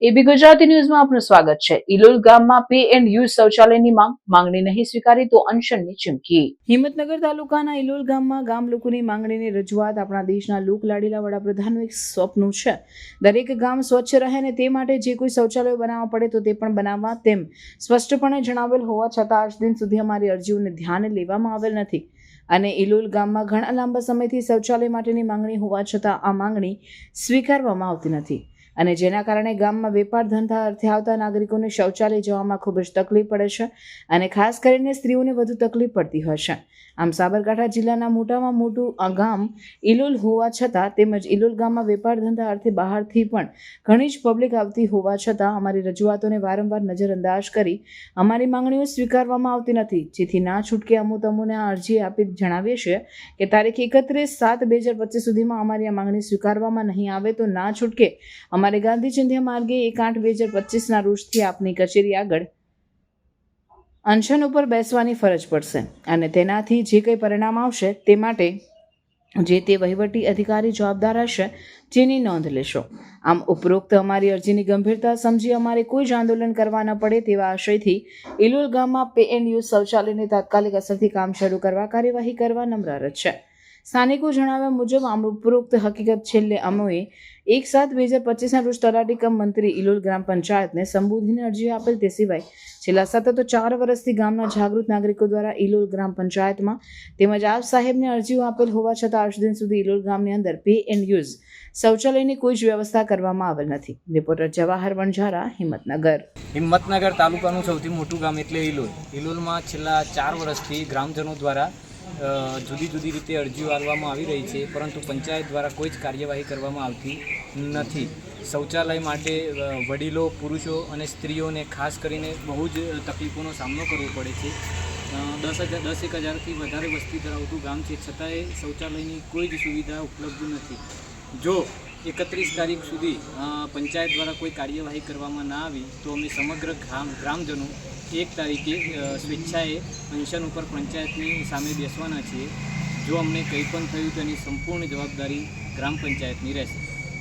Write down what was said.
એબી ગુજરાતી ન્યૂઝમાં આપનું સ્વાગત છે। ઇલોલ ગામમાં પે એન્ડ યુઝ શૌચાલયની માંગણી નહીં સ્વીકારી તો અનશનની ચીમકી। હિંમતનગર તાલુકાના ઇલોલ ગામમાં ગામ લોકોની માંગણીની રજૂઆત આપણા દેશના લોકલાડીલા વડાપ્રધાનનું એક સ્વપ્ન છે। દરેક ગામ સ્વચ્છ રહે અને તે માટે જે કોઈ શૌચાલય બનાવવા પડે તો તે પણ બનાવવા તેમ સ્પષ્ટપણે જણાવેલ હોવા છતાં આજ દિન સુધી અમારી અરજીઓને ધ્યાને લેવામાં આવેલ નથી અને ઇલોલ ગામમાં ઘણા લાંબા સમયથી શૌચાલય માટેની માંગણી હોવા છતાં આ માંગણી સ્વીકારવામાં આવતી નથી અને જેના કારણે ગામમાં વેપાર ધંધા અર્થે આવતા નાગરિકોને શૌચાલય જવામાં ખૂબ જ તકલીફ પડે છે અને ખાસ કરીને સ્ત્રીઓને વધુ તકલીફ પડતી હોય છે। આમ સાબરકાંઠા જિલ્લાના મોટામાં મોટું આ ગામ ઇલોલ હોવા છતાં તેમજ ઇલોલ ગામમાં વેપાર ધંધા અર્થે બહારથી પણ ઘણી જ પબ્લિક આવતી હોવા છતાં અમારી રજૂઆતોને વારંવાર નજરઅંદાજ કરી અમારી માંગણીઓ સ્વીકારવામાં આવતી નથી, જેથી ના છૂટકે તમોને આ અરજી આપી જણાવીએ છીએ કે તારીખ 31/7/2025 સુધીમાં અમારી આ માંગણી સ્વીકારવામાં નહીં આવે તો ના છૂટકે અમારે ગાંધી ચિંધ્યા માર્ગે 1/8/2025ના રોજથી આપની કચેરી આગળ અનશન ઉપર બેસવાની ફરજ પડશે અને તેનાથી જે કંઈ પરિણામ આવશે તે માટે જે તે વહીવટી અધિકારી જવાબદાર હશે જેની નોંધ લેશો। આમ ઉપરોક્ત અમારી અરજીની ગંભીરતા સમજી અમારે કોઈ જ આંદોલન કરવા ન પડે તેવા આશયથી ઇલોલ ગામમાં પે એન્ડ યુઝ શૌચાલયની તાત્કાલિક અસરથી કામ શરૂ કરવા કાર્યવાહી કરવા નમ્ર અરજ છે। સ્થાનિકો જણાવ્યા મુજબ આમ ઉપરોક્ત હકીકત છેલ્લે અમોએ 1/7/2025ના રોજ તલાટી કમ મંત્રી ઇલોલ ગ્રામ પંચાયતને સંબોધીને અરજી આપેલ। તે સિવાય છેલ્લા સતત 4 વર્ષથી ગામના જાગૃત નાગરિકો દ્વારા ઇલોલ ગ્રામ પંચાયતમાં તેમજ આપ સાહેબને અરજીઓ આપેલ હોવા છતાં આજ દિન સુધી ઇલોલ ગામની અંદર પે એન્ડ યુઝ શૌચાલયની કોઈ જ વ્યવસ્થા કરવામાં આવેલ નથી। રિપોર્ટર જવાહર વણઝારા, હિંમતનગર તાલુકાનું સૌથી મોટું ગામ એટલે ઇલોલ। ઇલોલમાં છેલ્લા 4 વર્ષથી ગ્રામજનો દ્વારા જુદી જુદી રીતે અરજીઓ આપવામાં આવી રહી છે, પરંતુ પંચાયત દ્વારા કોઈ જ કાર્યવાહી કરવામાં આવતી નથી। શૌચાલય માટે વડીલો, પુરુષો અને સ્ત્રીઓને ખાસ કરીને બહુ જ તકલીફોનો સામનો કરવો પડે છે। 10,000-1,000થી વધારે વસ્તી ધરાવતું ગામ છે, છતાંય શૌચાલયની કોઈ જ સુવિધા ઉપલબ્ધ નથી। જો 31 તારીખ સુધી પંચાયત દ્વારા કોઈ કાર્યવાહી કરવામાં ના આવી તો અમે સમગ્ર ગ્રામજનો 1 તારીખે સ્વેચ્છાએ અનશન ઉપર પંચાયતની સામે બેસવાના છીએ। જો અમને કંઈ પણ થયું તો એની સંપૂર્ણ જવાબદારી ગ્રામ પંચાયતની રહેશે।